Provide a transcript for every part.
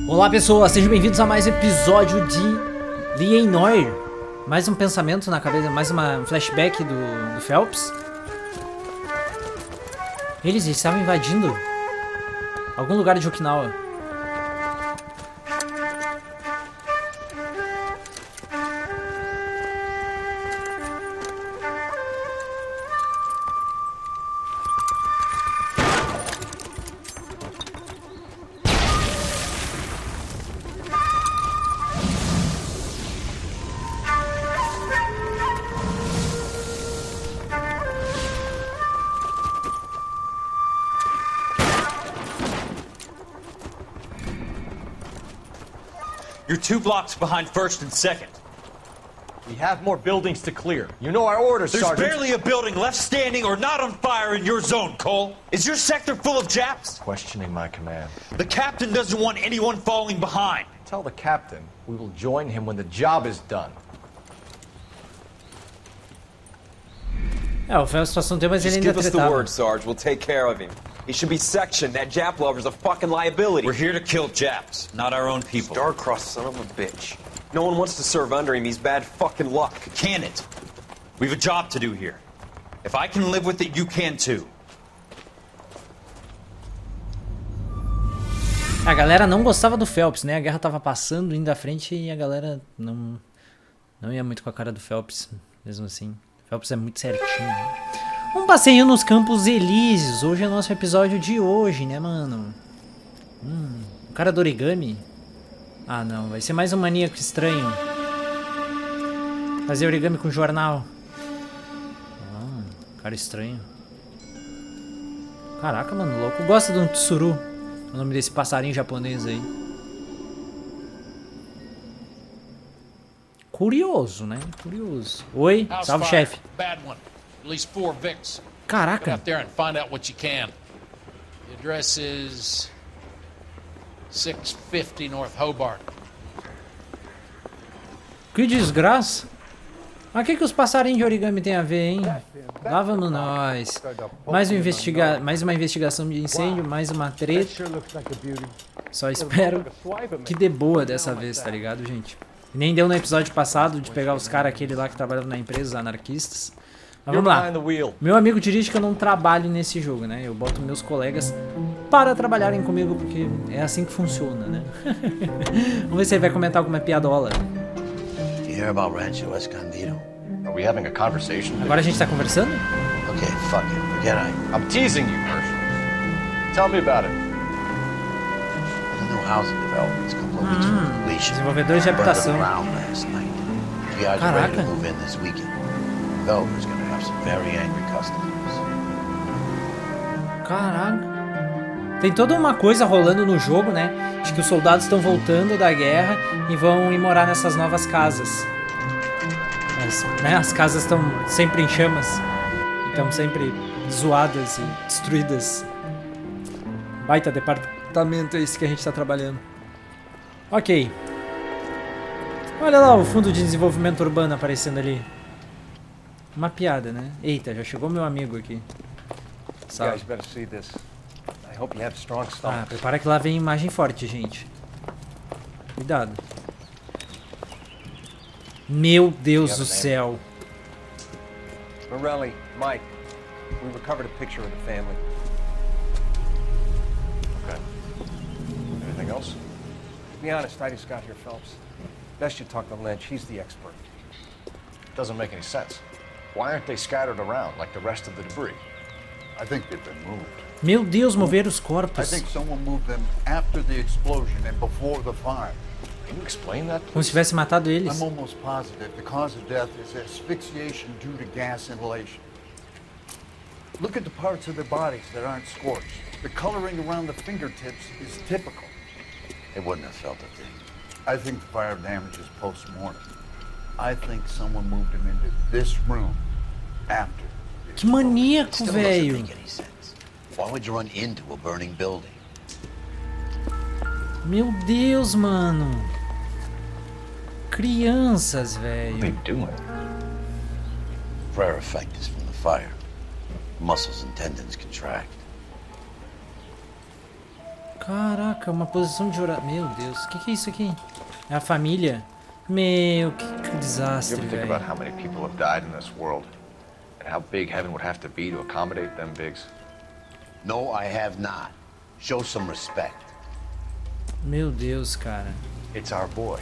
Olá pessoas, sejam bem-vindos a mais um episódio de Noire. Mais um pensamento na cabeça, mais um flashback do Phelps. Eles estavam invadindo algum lugar de Okinawa. You're 2 blocks behind first and second. We have more buildings to clear. You know our orders, Sergeant. There's barely a building left standing or not on fire in your zone, Cole. Is your sector full of Japs? Questioning my command. The captain doesn't want anyone falling behind. Tell the captain we will join him when the job is done. O Phelps passou tempo, mas ele ainda give us the tretava. word, Sarge. We'll take care of him. He should be sectioned. That Jap lover's a fucking liability. We're here to kill Japs, not our own people. Star-crossed son of a bitch. No one wants to serve under him. He's bad fucking luck. Can it? We've a job to do here. If I can live with it, you can too. A galera não gostava do Phelps, né? A guerra tava passando, indo à frente e a galera não ia muito com a cara do Phelps, mesmo assim. O Phelps é muito certinho, né? Um passeio nos Campos Elíseos. Hoje é o nosso episódio de hoje, né, mano? O cara do origami. Ah, não. Vai ser mais um maníaco estranho. Fazer origami com jornal. Cara estranho. Caraca, mano. O louco gosta de um tsuru. O nome desse passarinho japonês aí. Curioso, né? Curioso. Oi, salve, chefe. At least 4 Vicks. Caraca. Get out there and find out what you can. The address is 650 North Hobart. Que desgraça. Mas o que os passarinhos de origami tem a ver, hein? Lá vamos nós. Mais uma investigação de incêndio, mais uma treta. Só espero que dê boa dessa vez, tá ligado, gente? Nem deu no episódio passado de pegar os caras aquele lá que trabalham na empresa, os anarquistas. Mas vamos lá. Meu amigo dirige que eu não trabalho nesse jogo, né? Eu boto meus colegas para trabalharem comigo, porque é assim que funciona, né? Vamos ver se ele vai comentar alguma piadola. Agora a gente tá conversando? Okay, fuck it. Forget I'm teasing you, Marshal. Tell me about it. The new housing development's come over to completion. Desenvolvedores de habitação. Caraca. Ready to move in this weekend. Developer's gonna have some very angry customers. Caraca. Tem toda uma coisa rolando no jogo, né? De que os soldados estão voltando da guerra e vão ir morar nessas novas casas. Mas, né, as casas estão sempre em chamas. Estão sempre zoadas e destruídas. Baita departamento é esse que a gente está trabalhando. Ok. Olha lá o fundo de desenvolvimento urbano aparecendo ali. Uma piada, né? Eita, já chegou meu amigo aqui. Salve. Ah, prepara que lá vem imagem forte, gente. Cuidado. Meu Deus do céu. Morelli, Mike, we recovered a picture of the family. Okay. Anything else? To be honest, I just got here, Phelps. Best you talk to Lynch. He's the expert. Doesn't make any sense. Why aren't they scattered around like the rest of the debris? I think they've been moved. Meu Deus, mover os I corpos. think someone moved them after the explosion and before the fire. Can you explain that, Como please? se tivesse matado eles. I'm almost positive the cause of death is asphyxiation due to gas inhalation. Look at the parts of their bodies that aren't scorched. The coloring around the fingertips is typical. They wouldn't have felt a thing. I think the fire damage is post-mortem. I think someone moved him into this room after. Que maníaco, Still doesn't velho. make any sense. Why would you run into a burning building? Meu Deus, mano. Crianças, What are velho. they doing? Prayer effect is from the fire. Muscles and tendons contract. Caraca, uma posição de oração. Meu Deus, o que é isso aqui? É a família? Meu, que You desastre, ever think about velho. how many people have died in this world? And how big heaven would have to be to accommodate them bigs? No, I have not. Show some respect. Meu Deus, cara. It's our boy.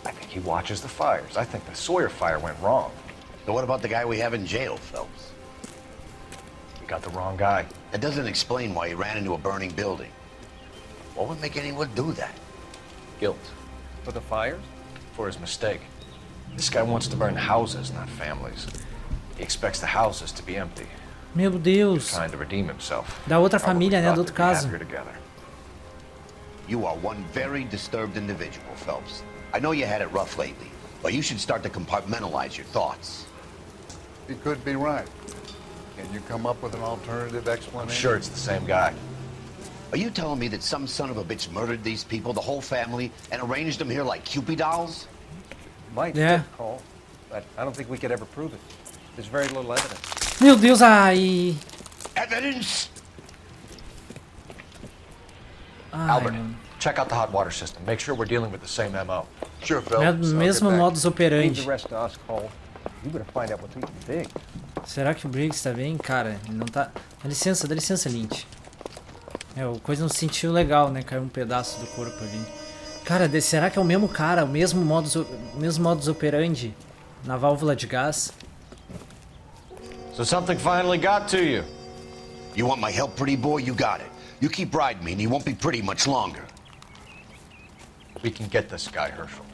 I think he watches the fires. I think the Sawyer fire went wrong. So what about the guy we have in jail, Phelps? We got the wrong guy. That doesn't explain why he ran into a burning building. What would make anyone do that? Guilt. For the fires? For his mistake. This guy wants to burn houses, not families. He expects the houses to be empty. Meu Deus. Trying to redeem himself. Da outra Probably família, né? thought Do outro they'd be caso. happier together. You are one very disturbed individual, Phelps. I know you had it rough lately, but you should start to compartmentalize your thoughts. He could be right. Can you come up with an alternative I'm explanation? sure it's the same guy. Are you telling me that some son of a bitch murdered these people, the whole family, and arranged them here like Cupid dolls? Might Yeah. fit, Cole, but I don't think we could ever prove it. There's very little evidence. Meu Deus, ai. Evidence? Ai, Albert, mano. check out the hot water system. Make sure we're dealing with the same MO. Sure, Phelps. Mesmo modus Leave operandi. the rest to us, Cole. You better find out what's eating big. Será que o Briggs tá bem? Cara, ele não tá... Dá licença, Lynch. É, o coisa não se sentiu legal, né? Caiu um pedaço do corpo ali. Cara, será que é o mesmo cara, o mesmo modus operandi na válvula de gás? So something finally got to you. You want my help, pretty boy? You got it. You keep riding me, and you won't be pretty much longer. We can get this guy, Herschel.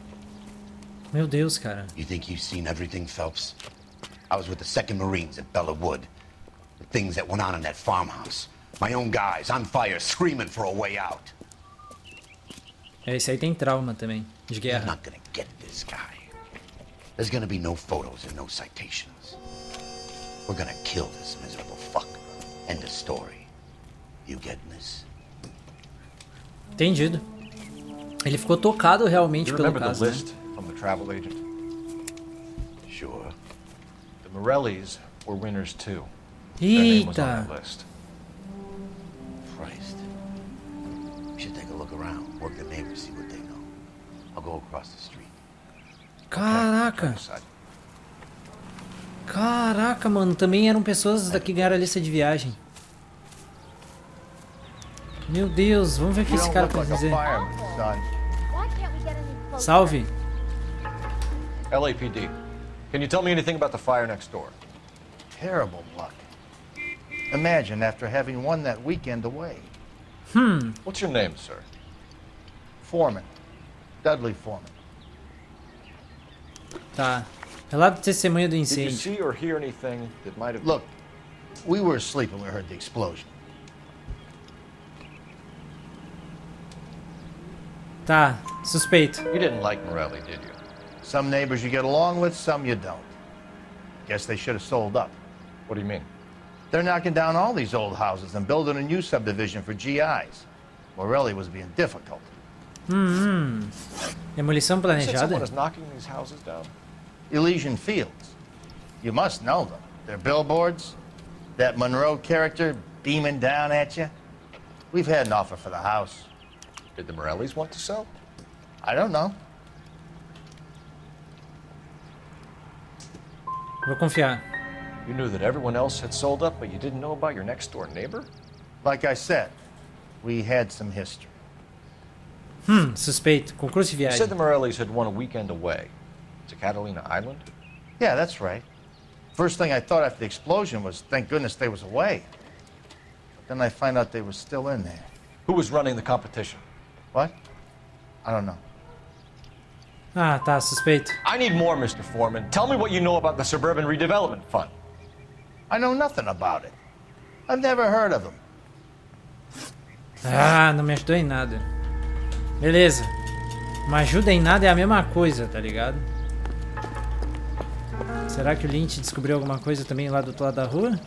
Meu Deus, cara. You think you've seen everything, Phelps? I was with the 2nd Marines at Bella Wood. The things that went on in that farmhouse. My own guys on fire, screaming for a way out. É, esse aí tem trauma também, de You're guerra. not gonna get this guy. There's gonna be no photos and no citations. We're gonna kill this miserable fuck. End of story. You getting this? Entendido. Ele ficou tocado realmente You pelo remember the caso, né? list from the travel agent? Sure. The Morellis were winners too. Their name was on Eita! that list. Christ. We should take a look around, work the neighbors, see what they know. I'll go across the street. Caraca! Decide. Caraca, mano. Também eram pessoas que ganharam a lista de viagem. Meu Deus, vamos ver o que You esse don't cara look pode like a dizer. fireman, son. Why can't we get any closer? Salve! LAPD. Can you tell me anything about the fire next door? Terrible luck. Imagine after having won that weekend away. What's your name, sir? Foreman. Dudley Foreman. Tá. Relato de testemunha do Did you incêndio. see or hear anything that might have... Look, we were asleep when we heard the explosion. Tá, suspeito. You didn't like Morelli, did you? Some neighbors you get along with, some you don't. Guess they should have sold up. What do you mean? They're knocking down all these old houses and building a new subdivision for GIs. Morelli was being difficult. Demolição You said planejada? someone is knocking these houses down? Elysian Fields. You must know them. They're billboards. That Monroe character beaming down at you. We've had an offer for the house. Did the Morellis want to sell? I don't know. Vou confiar. You knew that everyone else had sold up, but you didn't know about your next door neighbor? Like I said, we had some history. Suspeito. Concurso de You said the viagem. Morellis had won a weekend away to Catalina Island? Yeah, that's right. First thing I thought after the explosion was, thank goodness they was away. But then I find out they were still in there. Who was running the competition? What? I don't know. Ah, tá, suspeito. I need more, Mr. Foreman. Tell me what you know about the Suburban Redevelopment Fund. I know nothing about it. I've never heard of them. Ah, não me ajudou em nada. Beleza. Uma ajuda em nada é a mesma coisa, tá ligado? Será que o Lynch descobriu alguma coisa também lá do outro lado da rua?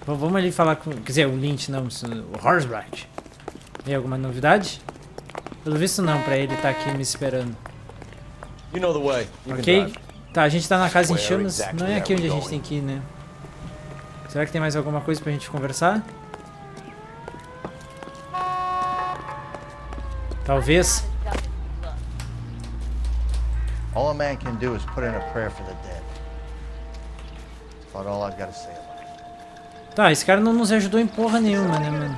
Bom, vamos ali falar com... Quer dizer, o Lynch não, o Horsbright. Tem alguma novidade? Pelo visto não, pra ele tá aqui me esperando. You know the way. You can Ok? drive. Tá, a gente tá na casa em Where chamas. exactly Não é aqui are we onde a gente going? tem que ir, né? Será que tem mais alguma coisa pra gente conversar? Talvez. All a man can do is put in a prayer for the dead. That's about all I've got to say about it. Tá, esse cara não nos ajudou em porra nenhuma, né, mano?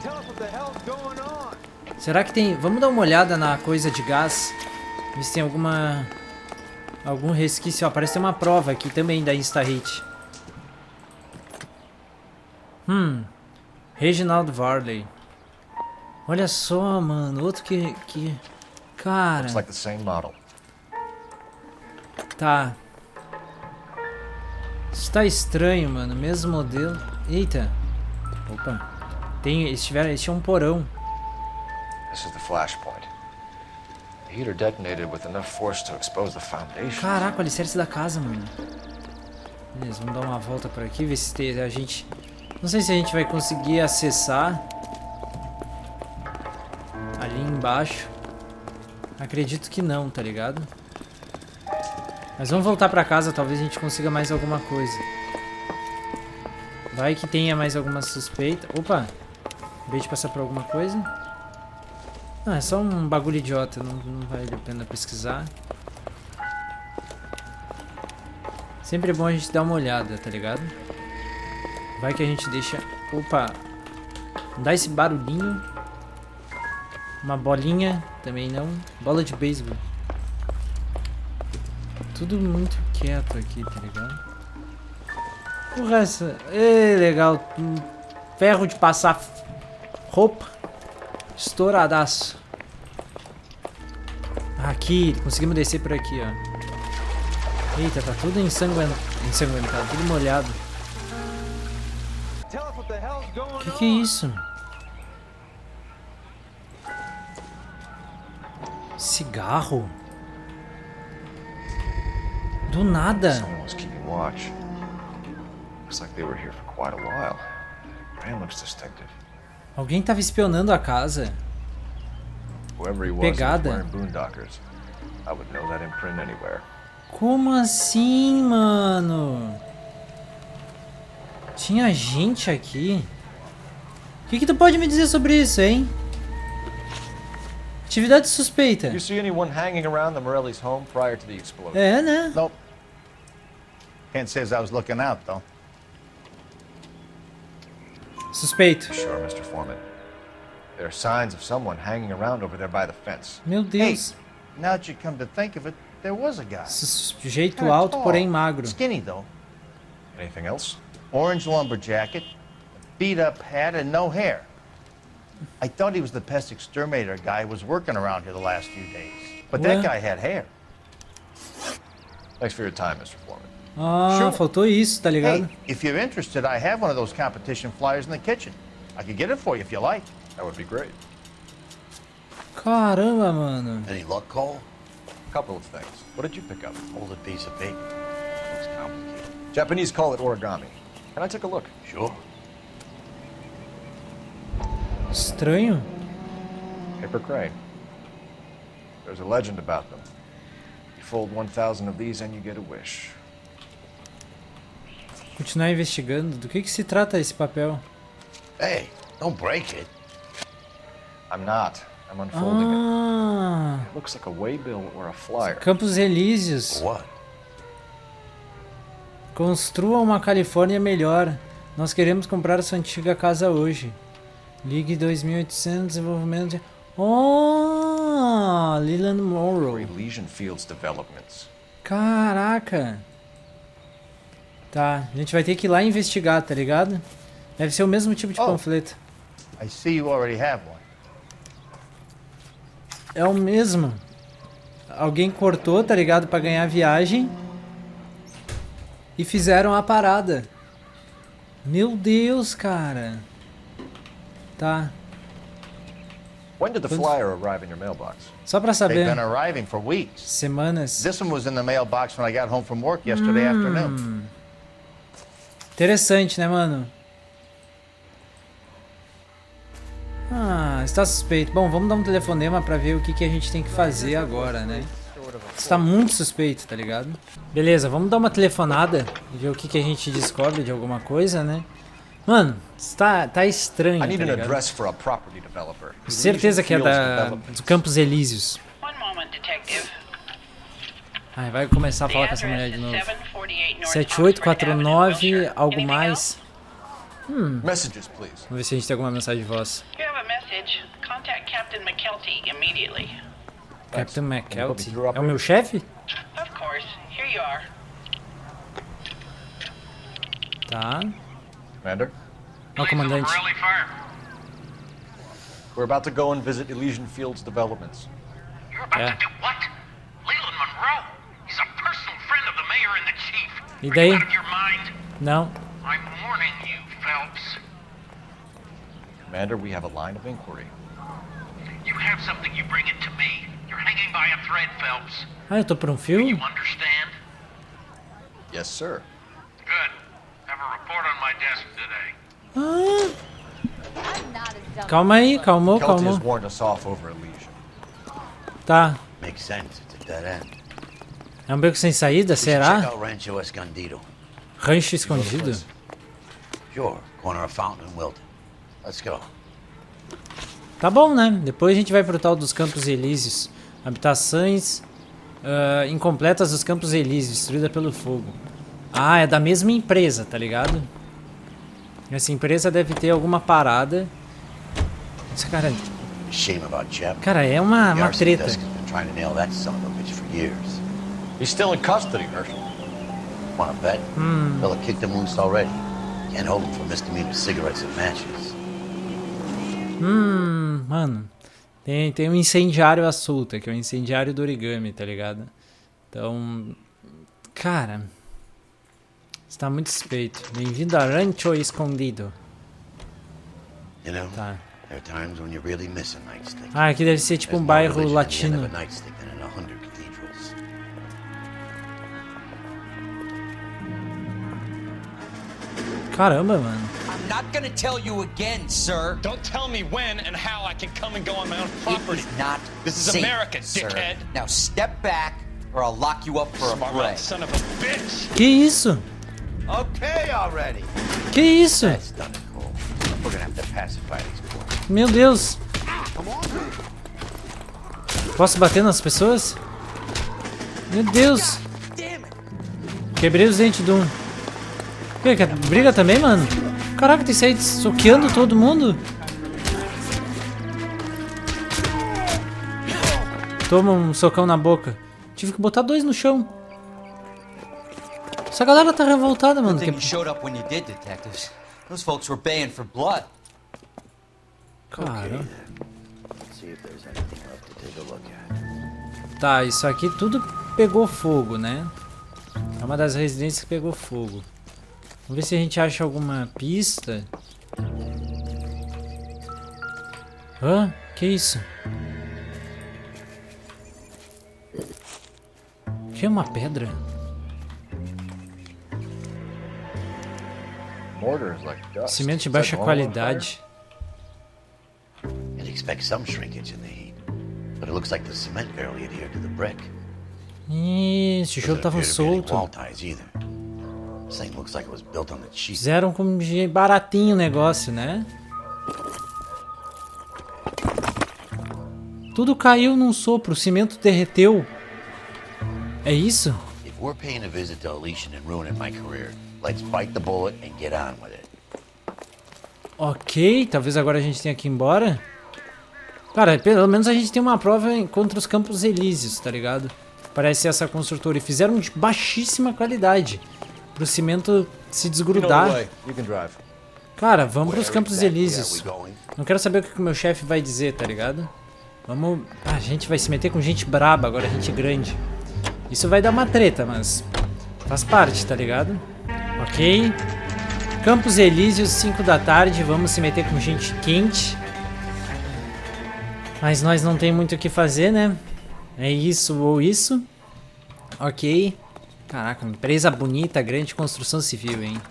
Será que tem... Vamos dar uma olhada na coisa de gás. Ver se tem algum resquício. Ó, parece ter uma prova aqui também da Insta-Hit. Reginald Varley. Olha só, mano. Outro que... Cara... Looks like the same model. Tá. Isso tá estranho, mano. Mesmo modelo. Eita. Opa. Eles tinham um porão. This is the flashpoint. The heater detonated with enough force to expose the foundation. Caraca, o alicerce da casa, mano. Beleza, vamos dar uma volta por aqui, ver se tem, a gente... Não sei se a gente vai conseguir acessar ali embaixo. Acredito que não, tá ligado? Mas vamos voltar pra casa, talvez a gente consiga mais alguma coisa. Vai que tenha mais alguma suspeita. Opa! Acabei de passar por alguma coisa. Ah, é só um bagulho idiota, não vale a pena pesquisar. Sempre é bom a gente dar uma olhada, tá ligado? Vai que a gente deixa... Opa! Dá esse barulhinho. Uma bolinha, também não. Bola de beisebol. Tudo muito quieto aqui, tá ligado? Porra, essa... legal. Ferro de passar roupa. Estouradaço. Aqui, conseguimos descer por aqui, ó. Eita, tá tudo ensanguentado, tudo molhado. Que é isso? Cigarro? Do nada. Someone was keeping watch. Looks like they were here for quite a while. Brand looks distinctive. Alguém tava espionando a casa. Whoever he was wearing boondockers. I would know that imprint anywhere. Como assim, mano? Tinha gente aqui? O que tu pode me dizer sobre isso, hein? Atividade suspeita. You see anyone hanging around the Morelli's home prior to the explosion? É, né? Nope. Can't say as I was looking out, though. Suspeito. Sure, Mr. Foreman. There are signs of someone hanging around over there by the fence. Meu Deus. Hey, now that you come to think of it, there was a guy. Sujeito alto, porém magro. Skinny, though. Anything else? Orange lumber jacket, beat-up hat, and no hair. I thought he was the pest exterminator guy who was working around here the last few days. But that guy had hair. Thanks for your time, Mr. Foreman. Ah, Sure. faltou isso, tá ligado? Hey, if you're interested, I have one of those competition flyers in the kitchen. I could get it for you if you like. That would be great. Caramba, mano. Any luck, Cole? A couple of things. What did you pick up? Hold a piece of paper. Looks complicated. Japanese call it origami. Can I take a look? Sure. Estranho. Paper crane. There's a legend about them. You fold 1,000 of these and you get a wish. Continuar investigando. Do que se trata esse papel? Hey, don't break it. I'm not. I'm unfolding it. Ah, It looks like a waybill or a flyer. Campos Elíseos. What? Construa uma Califórnia melhor. Nós queremos comprar sua antiga casa hoje. Ligue 2800, desenvolvimento de... Oh, Leland Monroe. Legion Fields Developments. Caraca. Tá, a gente vai ter que ir lá investigar, tá ligado? Deve ser o mesmo tipo de panfleto. I see you already have one. É o mesmo. Alguém cortou, tá ligado? Pra ganhar viagem. E fizeram a parada. Meu Deus, cara. Tá. When did the flyer arrive in your mailbox? Só pra They've saber. been arriving for weeks. Semanas. This one was in the mailbox when I got home from work yesterday afternoon. Interessante, né, mano? Ah, está suspeito. Bom, vamos dar um telefonema pra ver o que a gente tem que fazer agora, né? Está muito suspeito, tá ligado? Beleza, vamos dar uma telefonada e ver o que a gente descobre de alguma coisa, né? Mano, tá estranho, I need tá an ligado? address for a property developer. Certeza que é Fields do Developments. Campos Elíseos. One moment, detective. Ai, vai começar a The falar com essa address mulher de is novo. 748 North 7849, Oxford Avenue, Wilshire. algo Anything mais. Messages, please. Vamos ver se a gente tem alguma mensagem de voz. If you have a message, contact Captain McKelty immediately. Captain McKelty. through up É o meu chefe? Of course. Here you are. Tá. Commander, Ó, comandante. we're about to go and visit Elysian Fields Developments. You're about Yeah. to do what? Leland Monroe? He's a personal friend of the mayor and the chief. E Are daí? you out of your mind? Não. I'm warning you, Phelps. Commander, we have a line of inquiry. You have something, you bring it to me. You're hanging by a thread, Phelps. Ah, eu tô por um fio? You understand? Yes, sir. Good. Have a report on my desk today. Ah, I'm not as dumb. calma aí, calmou, Kelty has calmou. warned us off over Elysian. Tá. Makes sense. It's a dead end. É um beco sem saída, We should check será? out Rancho Escondido. Rancho escondido? Sure. Corner of Fountain and Wilton. Let's go. Tá bom, né? Depois a gente vai pro tal dos Campos Elíseos. Habitações incompletas dos Campos Elíseos, destruída pelo fogo. Ah, é da mesma empresa, tá ligado? Essa empresa deve ter alguma parada. Essa Shame about Chap. cara, é uma The arson treta. desk has been trying to nail that son of a bitch for years. He's still in custody, Herschel. Wanna bet? Fella kicked him loose already. Can't hold him for misdemeanor cigarettes and matches. Mano, tem um incendiário à solta, que é o incendiário do origami, tá ligado? Então, cara, está muito suspeito. Bem-vindo a Rancho Escondido. You know, Tá. there are times when you really miss a nightstick. Ah, aqui deve ser tipo There's um more bairro religion at the end latino. of a nightstick than in 100 cathedrals. Caramba, mano. I'm not gonna tell you again, sir. Don't tell me when and how I can come and go on my own property. It is not This is safe, America, sir. dickhead. Now step back, or I'll lock you up for a Smart fray. son of a bitch. Que isso? Okay already. Que isso? That's done it, Cole. We're gonna have to pacify these boys. Meu Deus. Posso bater nas pessoas? Meu Deus. Quebrei os dentes de um. Que briga também, mano? Caraca, tem que sair soqueando todo mundo. Toma um socão na boca. Tive que botar 2 no chão. Essa galera tá revoltada, mano. Good thing you showed up when you did, detectives. Those folks were baying for blood. Cara. Let's see if there's anything left to take a look at. Tá, isso aqui tudo pegou fogo, né? É uma das residências que pegou fogo. Vamos ver se a gente acha alguma pista. Hã? Que isso? Que é uma pedra? Mortar is like dust. Cimento de Is baixa that normal on qualidade. You'd expect some shrinkage in the heat, but it looks like the cement barely adhered to the brick. Ih, esse jogo tava solto. Wall ties either. This thing looks like it was built on the cheap. Fizeram com baratinho o negócio, né? Tudo caiu num sopro, o cimento derreteu. É isso? If we're paying a visit to Elysian and ruining my career, let's bite the bullet and get on with it. Ok, talvez agora a gente tenha que ir embora. Cara, pelo menos a gente tem uma prova contra os Campos Elíseos, tá ligado? Parece essa construtora. E fizeram de baixíssima qualidade. Pro cimento se You know the desgrudar. way. You can drive. Cara, vamos pros Where Campos exactly are Elíseos. we going? Não quero saber o que o meu chefe vai dizer, tá ligado? Vamos... Ah, a gente vai se meter com gente braba agora, gente grande. Isso vai dar uma treta, mas... faz parte, tá ligado? Ok. Campos Elíseos, 5 da tarde. Vamos se meter com gente quente. Mas nós não tem muito o que fazer, né? É isso ou isso. Ok. Caraca, uma empresa bonita, grande, construção civil, hein?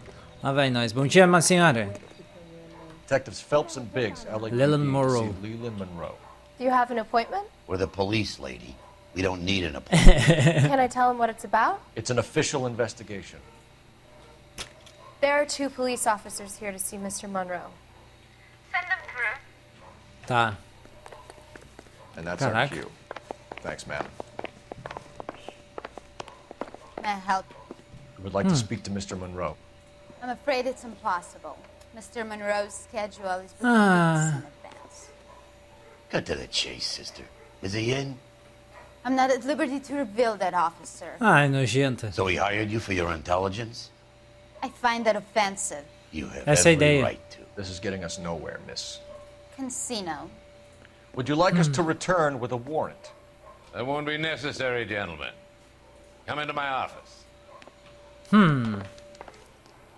Lá vai nós. Bom dia, minha senhora. Detectives Phelps and Biggs, LA. Leland Monroe. Leland Monroe. Do you have an appointment? We're the police, lady. We don't need an appointment. Can I tell him what it's about? It's an official investigation. There are 2 police officers here to see Mr. Monroe. Send them through. Tá. And that's our Caraca. cue. Thanks, ma'am. May I help? We would like to speak to Mr. Monroe. I'm afraid it's impossible. Mr. Monroe's schedule is booked Ah. weeks in advance. Cut to the chase, sister. Is he in? I'm not at liberty to reveal that, officer. Ai, nojenta. So he hired you for your intelligence? I find that offensive. You have Essa é a every ideia. right to. This is getting us nowhere, miss. Casino. Would you like us to return with a warrant? That won't be necessary, gentlemen. Come into my office.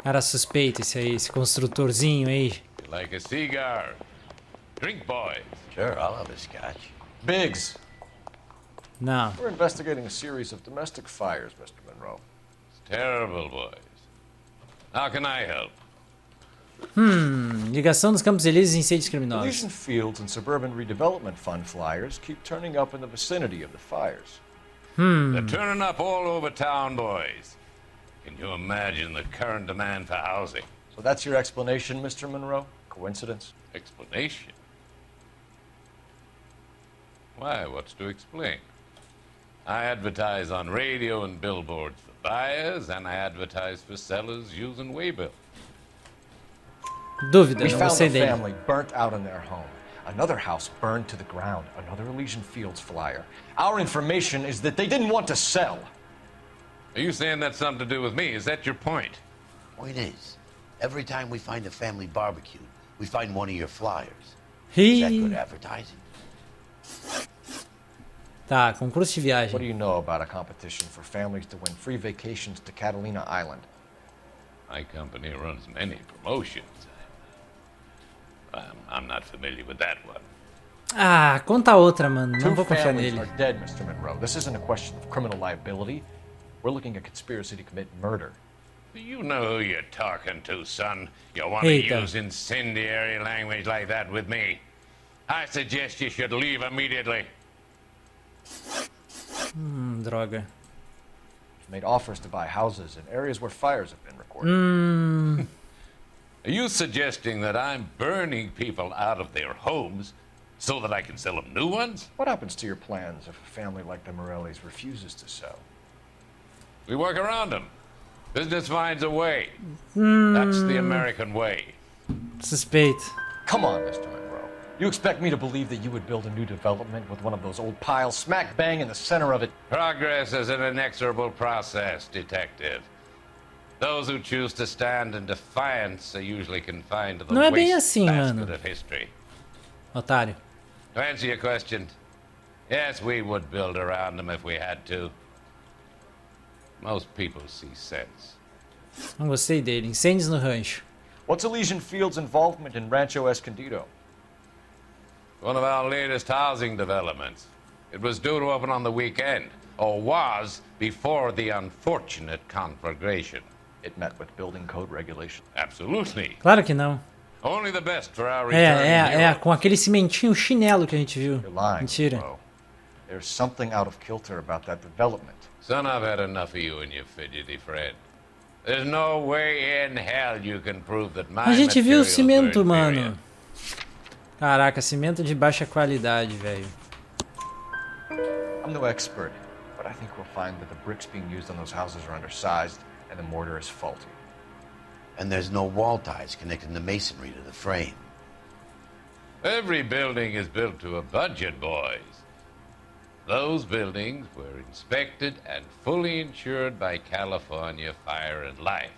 Era suspeito esse aí, esse construtorzinho aí. You like a cigar? Drink, boys. Sure, I'll have a scotch. Biggs, Não. we're investigating a series of domestic fires, Mr. Monroe. It's terrible, boys. How can I help? Ligação dos Campos Elíseos e incêndios criminosos. Elysian Fields and Suburban Redevelopment Fund flyers keep turning up in the vicinity of the fires. They're turning up all over town, boys. Can you imagine the current demand for housing? So that's your explanation, Mr. Monroe? Coincidence? Explanation? Why, what's to explain? I advertise on radio and billboards for buyers, and I advertise for sellers using waybill. Dúvida, We não found gostei a dele. family burnt out in their home. Another house burned to the ground. Another Elysian Fields flyer. Our information is that they didn't want to sell. Are you saying that's something to do with me? Is that your point? Point is, every time we find a family barbecue, we find one of your flyers. Is that good Ih, advertising? tá, concurso de What do viagem. you know about a competition for families to win free vacations to Catalina Island? My company runs many promotions. I'm not familiar with that one. Ah, conta outra, mano. Não Two vou confiar families nele. are dead, Mr. Monroe. This isn't a question of criminal liability. We're looking at conspiracy to commit murder. You know who you're talking to, son. You want to Eita. use incendiary language like that with me? I suggest you should leave immediately. Droga. We've made offers to buy houses in areas where fires have been recorded. Are you suggesting that I'm burning people out of their homes so that I can sell them new ones? What happens to your plans if a family like the Morellis refuses to sell? We work around them. Business finds a way. That's the American way. Suspeito. Come on, Mr. Monroe. You expect me to believe that you would build a new development with one of those old piles smack bang in the center of it? Progress is an inexorable process, detective. Those who choose to stand in defiance are usually confined to the Não é bem waste assim, basket mano. of history. Otário. To answer your question, yes, we would build around them if we had to. Most people see sense. Não gostei dele. Incêndios no rancho. What's Elysian Fields' involvement in Rancho Escondido? One of our latest housing developments. It was due to open on the weekend, or was before the unfortunate conflagration. It met with building code regulations. Absolutely. Claro que não. Only the best for our return É, hero. com aquele cimentinho chinelo que a gente viu. You're lying, Mentira. Monroe. There's something out of kilter about that development. Son, I've had enough of you and your fidgety friend. There's no way in hell you can prove that my A gente viu o materials cimento, were mano. inferior. Caraca, cimento de baixa qualidade, velho. I'm no expert, but I think we'll find that the bricks being used on those houses are undersized and the mortar is faulty. And there's no wall ties connecting the masonry to the frame. Every building is built to a budget, boys. Those buildings were inspected and fully insured by California Fire and Life.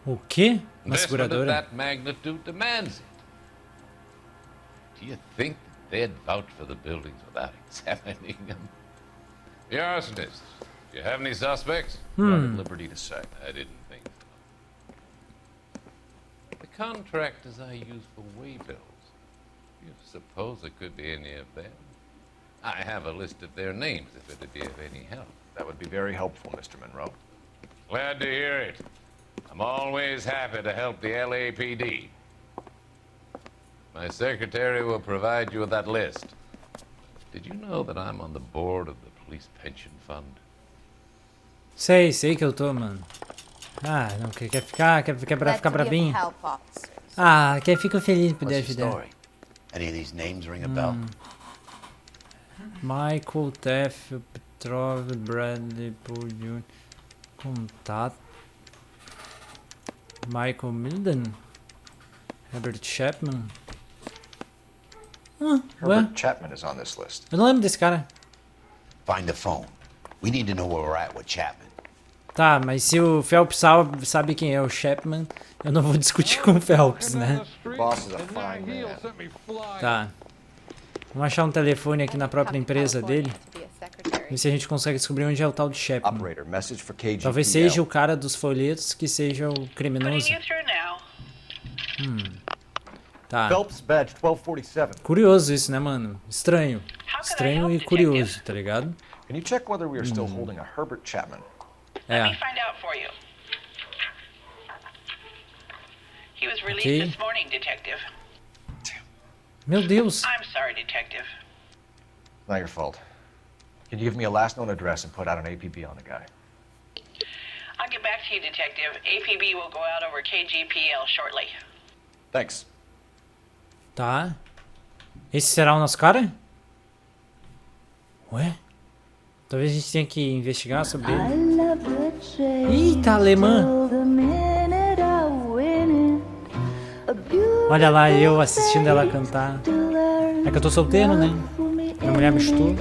O quê? Uma Investment of seguradora? that magnitude demands it. Do you think that they'd vouch for the buildings without examining them? The arsonists. Do you have any suspects? You're at liberty to say. I didn't think so. The contractors I use for waybills. You suppose it could be any of them? I have a list of their names if it'd be of any help. That would be very helpful, Mr. Monroe. Glad to hear it. I'm always happy to help the LAPD. My secretary will provide you with that list. Did you know that I'm on the board of the police pension fund? Sei que eu tô, mano. Ah, não, quer ficar brabinho? Help officers. Ah, quer ficar feliz por What's the ajudar. story? Any of these names ring a bell? Michael, Teff, Petrov, Bradley, Paul Jr. Contato. Michael Milden. Herbert Chapman. Ué? Herbert Chapman is on this list. Eu não lembro desse cara. Find the phone. We need to know where we're at with Chapman. Tá, mas se o Phelps sabe quem é o Chapman, eu não vou discutir com o Phelps, né? Boss is a fine man. Tá. Vamos achar um telefone aqui na própria empresa dele. Ver se a gente consegue descobrir onde é o tal de Chapman. Operator, message for KGPL. Talvez seja o cara dos folhetos que seja o criminoso. Tá. Phelps badge 1247. Curioso isso, né, mano? Estranho. Estranho e curioso, tá ligado? Can you check whether we are still holding a Herbert Chapman? É. Let me find out for you. He was released Okay. this morning, detective. Meu Deus. I'm sorry, detective. Not your fault. Can you give me a last known address and put out an APB on the guy? I'll get back to you, detective. APB will go out over KGPL shortly. Thanks. Tá. Esse será o nosso cara? Ué? Talvez a gente tenha que investigar sobre ele. Eita, alemã! Olha lá, eu assistindo ela cantar. É que eu tô solteiro, né? Minha mulher me chutou.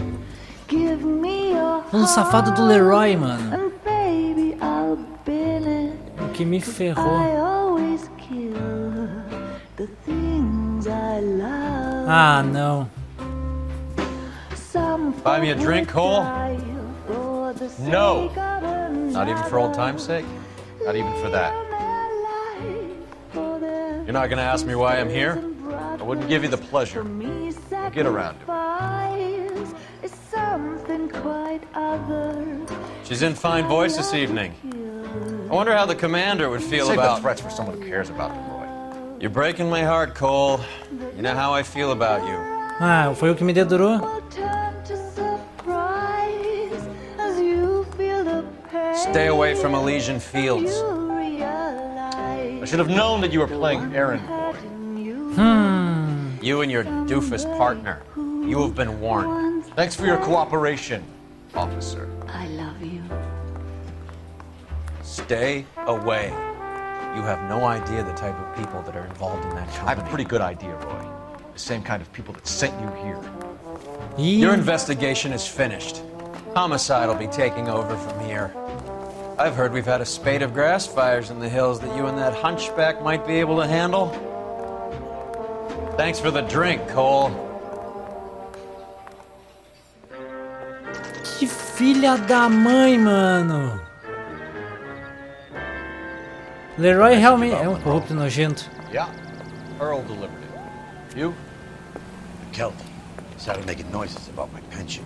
Um safado do Leroy, mano. O que me ferrou. Ah, não. Buy me a drink, Cole? No. Not even for old time's sake? Not even for that. You're not gonna ask me why I'm here? I wouldn't give you the pleasure. We'll get around to it. She's in fine voice this evening. I wonder how the commander would feel Save about... the threats for someone who cares about him, Roy. You're breaking my heart, Cole. You know how I feel about you. Ah, foi o que me dedurou? Stay away from Elysian Fields. I should have known that you were playing errand boy. You and your doofus partner. You have been warned. Thanks for your cooperation, officer. I love you. Stay away. You have no idea the type of people that are involved in that I company. have a pretty good idea, Roy. The same kind of people that sent you here. Your investigation is finished. Homicide will be taking over from here. I've heard we've had a spate of grass fires in the hills that you and that hunchback might be able to handle. Thanks for the drink, Cole. Que filha da mãe, mano. Leroy realmente é um corrupto nojento. Yeah, Earl delivered it. You? McKelty started making noises about my pension.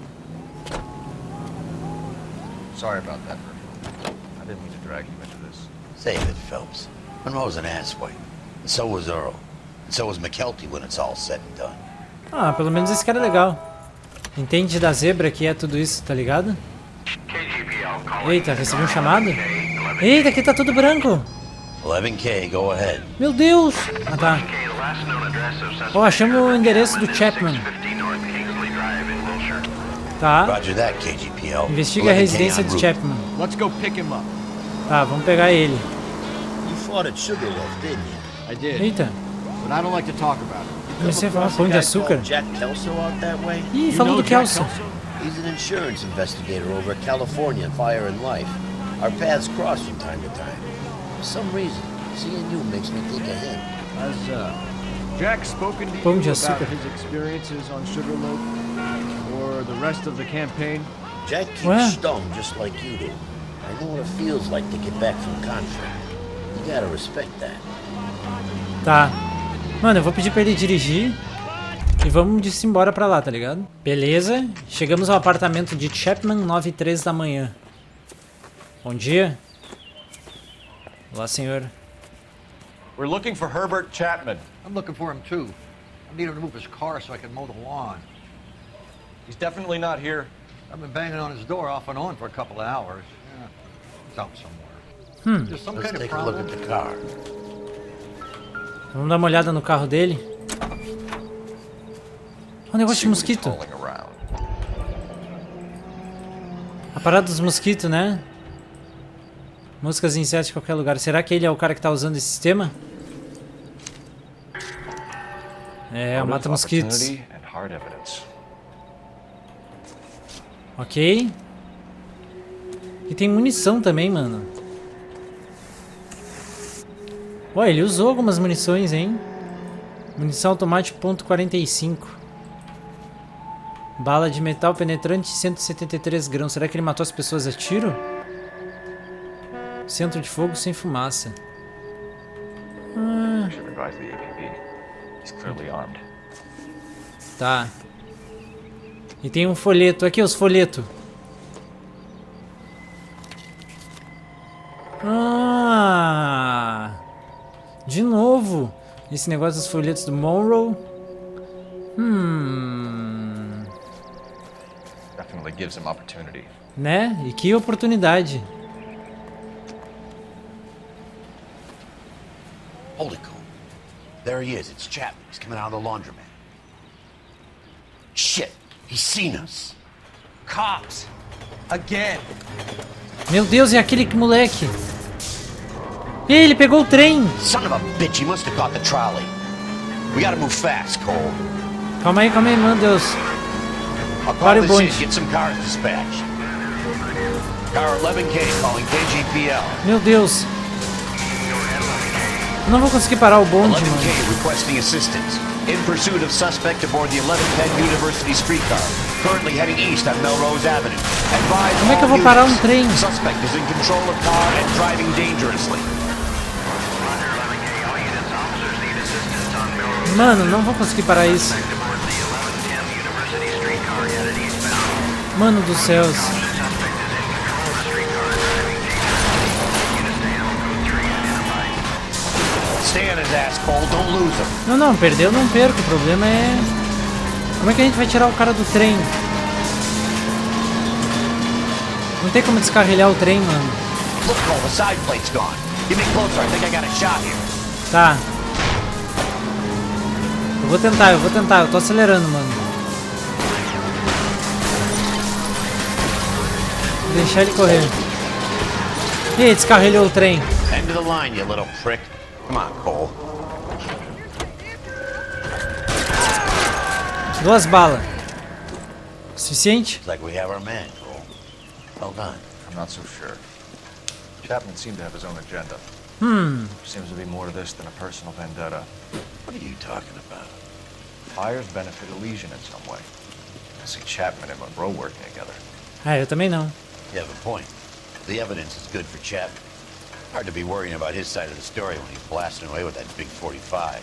Sorry about that, Earl. I didn't mean to drag you into this. Save it, Phelps. Monroe's an asswipe. And so was Earl. And so was McKelty when it's all said and done. Ah, pelo menos esse cara é legal. Entende da zebra que é tudo isso, tá ligado? Eita, recebi um chamado? Eita, aqui tá tudo branco. 11K, go ahead. Meu Deus! Ah, tá. Ó, achamos o endereço do Chapman. Tá. Roger that, KGPL. Investiga a 11K residência en de route. Chapman. Let's go pick him up. Tá, vamos pegar ele. You fought at Sugarloaf, didn't you? I did. Eita. But I don't like to talk about it. Comecei a falar pão de açúcar. Jack Kelso out that way? Ih, falou do Kelso. He's an insurance investigator over at California Fire and Life. Our paths cross from time to time. For some reason, seeing you makes me think of him. Has Jack spoken to Pão you de about açúcar. his experiences on Sugarloaf? Or the rest of the campaign? Jack keeps Ué? stung just like you do. I know what it feels like to get back from conflict. You gotta respect that. Tá. Mano, eu vou pedir pra ele dirigir e vamos embora pra lá, tá ligado? Beleza. Chegamos ao apartamento de Chapman, 9h03 da manhã. Bom dia. Olá, senhor. We're looking for Herbert Chapman. I'm looking for him too. I need him to move his car so I can mow the lawn. He's definitely not here. I've been banging on his door off and on for a couple of hours. Yeah, he's out somewhere. There's some Let's kind of take a look at problem. the car. Vamos dar uma olhada no carro dele. Olha o negócio de mosquito. A parada dos mosquitos, né? Moscas e insetos em qualquer lugar. Será que ele é o cara que tá usando esse sistema? É, o mata-mosquitos. Ok. E tem munição também, mano. Ué, ele usou algumas munições, hein? Munição automática .45. Bala de metal penetrante 173 grãos. Será que ele matou as pessoas a tiro? Centro de fogo sem fumaça. Tá. E tem um folheto. Aqui, os folhetos. Ah! De novo. Esse negócio dos folhetos do Monroe. Definitely gives him opportunity. Né? E que oportunidade. Holy cool. There he is. It's Chapman. He's coming out of the laundromat. Shit. He's seen us. Cops. Again. Meu Deus, é aquele moleque. Ei, ele pegou o trem. Son of a bitch. He must have caught the trolley. We gotta move fast, Cole. Calma aí, meu Deus. I'll Para call o this bonde. in. Get some cars dispatched. Car 11K calling KGPL. Meu Deus. Eu não vou conseguir parar o bonde, 11K mano. requesting assistance. In pursuit of suspect aboard the 11 Penn University streetcar. Currently heading east on Melrose Avenue. Advise Como é que eu all vou parar um units. trem? Suspect is in control of car and driving dangerously. Mano, não vou conseguir parar isso. Mano dos céus. Stay on his ass, Cole. Don't lose him. Não, perdeu, não perco. O problema é... Como é que a gente vai tirar o cara do trem? Não tem como descarrilhar o trem, mano. Look, Cole, the side plate's gone. Get me closer. I think I got a shot here. Tá. Eu vou tentar. Eu tô acelerando, mano. Vou deixar ele correr. Ih, descarrilhou o trem. End of the line, you little prick. Come on, Cole. 2 balas. Suficiente? Looks like we have our man, Cole. Well done. I'm not so sure. Chapman seemed to have his own agenda. Seems to be more to this than a personal vendetta. What are you talking about? Fires benefit Elysian in some way. I see Chapman and Monroe working together. Ah, eu também não. You have a point. The evidence is good for Chapman. Hard to be worrying about his side of the story when he's blasting away with that big 45.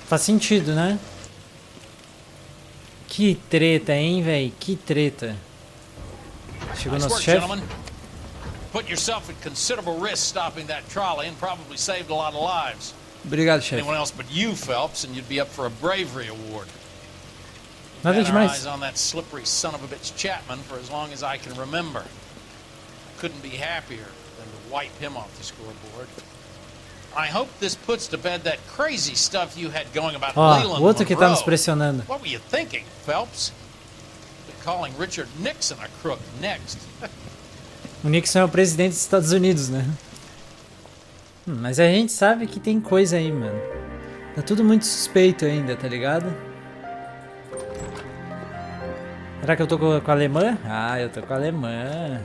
Faz sentido, né? Que treta, hein, véi? Que treta. Chegou Nice nosso work, chefe. gentlemen. Put yourself at considerable risk stopping that trolley and probably saved a lot of lives. Obrigado, chefe. Anyone else but you, Phelps, and you'd be up for a bravery award. Nada Had our demais. eyes on that slippery son of a bitch Chapman for as long as I can remember. Couldn't be happier than to wipe him off the scoreboard. I hope this puts to bed that crazy stuff you had going about Ó, Leland o outro que tá nos Monroe. pressionando. What were you thinking, Phelps? Be calling Richard Nixon a crook next. O Nixon é o presidente dos Estados Unidos, né? Mas a gente sabe que tem coisa aí, mano. Tá tudo muito suspeito ainda, tá ligado? Será que eu tô com a alemã? Ah, eu tô com a alemã.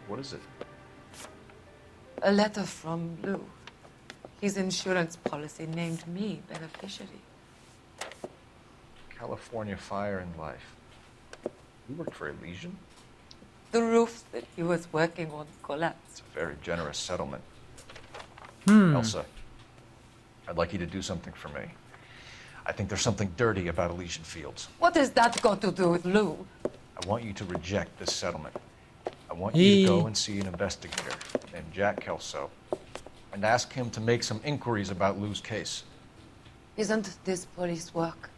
What is it? A letter from Lou. His insurance policy named me beneficiary. California Fire and Life. You worked for Elysian? The roof that he was working on collapsed. It's a very generous settlement. Hmm. Elsa, I'd like you to do something for me. I think there's something dirty about Elysian Fields. What has that got to do with Lou? I want you to reject this settlement. I want you to go and see an investigator named Jack Kelso and ask him to make some inquiries about Lou's case. Isn't this police work?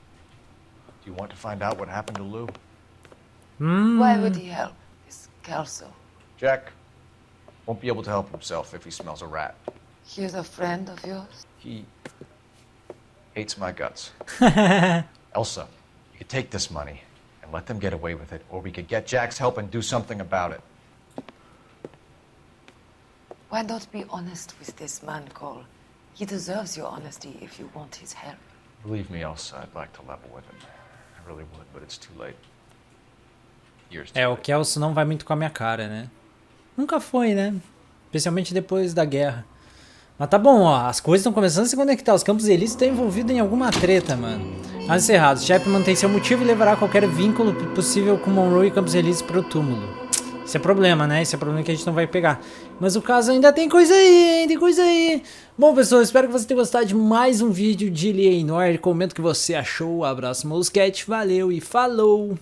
Do you want to find out what happened to Lou? Why would he help this Kelso. Jack won't be able to help himself if he smells a rat. He's a friend of yours? He hates my guts. Elsa, you could take this money and let them get away with it, or we could get Jack's help and do something about it. Why not be honest with this man, Cole? He deserves your honesty if you want his help. Believe me, Elsa, I'd like to level with him. I really would, but it's too late. Years too É, o late. Kelso não vai muito com a minha cara, né? Nunca foi, né? Especialmente depois da guerra. Mas tá bom, ó. As coisas estão começando a se conectar. Os campos elíseos estão envolvidos em alguma treta, mano. Mas encerrado. Chapman mantém seu motivo e levará qualquer vínculo possível com Monroe e Campos Elíseos pro túmulo. Esse é problema, né? Esse é problema que a gente não vai pegar. Mas o caso ainda tem coisa aí, hein? Tem coisa aí. Bom, pessoal, espero que você tenha gostado de mais um vídeo de L.A. Noire. Comenta o que você achou. Abraço, Mosquete. Valeu e falou!